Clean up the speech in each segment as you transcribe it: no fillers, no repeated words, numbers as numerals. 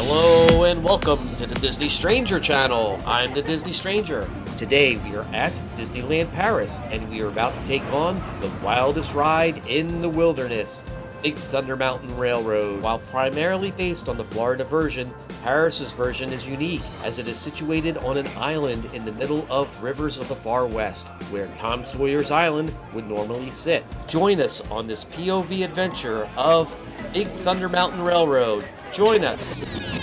Hello and welcome to the Disney Stranger channel. I'm the Disney Stranger. Today we are at Disneyland Paris and we are about to take on the wildest ride in the wilderness, Big Thunder Mountain Railroad. While primarily based on the Florida version, Paris's version is unique as it is situated on an island in the middle of Rivers of the Far West, where Tom Sawyer's Island would normally sit. Join us on this POV adventure of Big Thunder Mountain Railroad. Join us!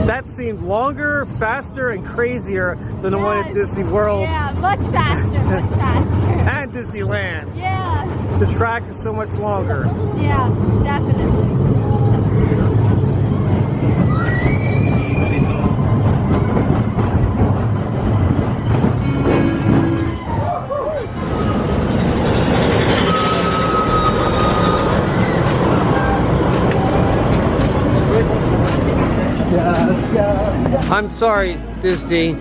That seemed longer, faster, and crazier than the one at Disney World. Yeah, much faster, much faster. And Disneyland. Yeah. The track is so much longer. Yeah, definitely. I'm sorry, Disney.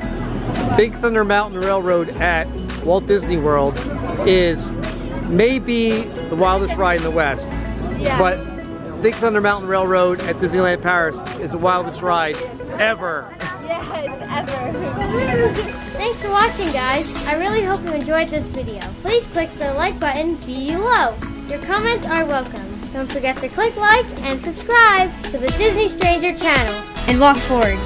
Big Thunder Mountain Railroad at Walt Disney World is maybe the wildest ride in the West. Yeah. But Big Thunder Mountain Railroad at Disneyland Paris is the wildest ride ever. Yes, ever. Thanks for watching, guys. I really hope you enjoyed this video. Please click the like button below. Your comments are welcome. Don't forget to click like and subscribe to the Disney Stranger channel. And walk forward.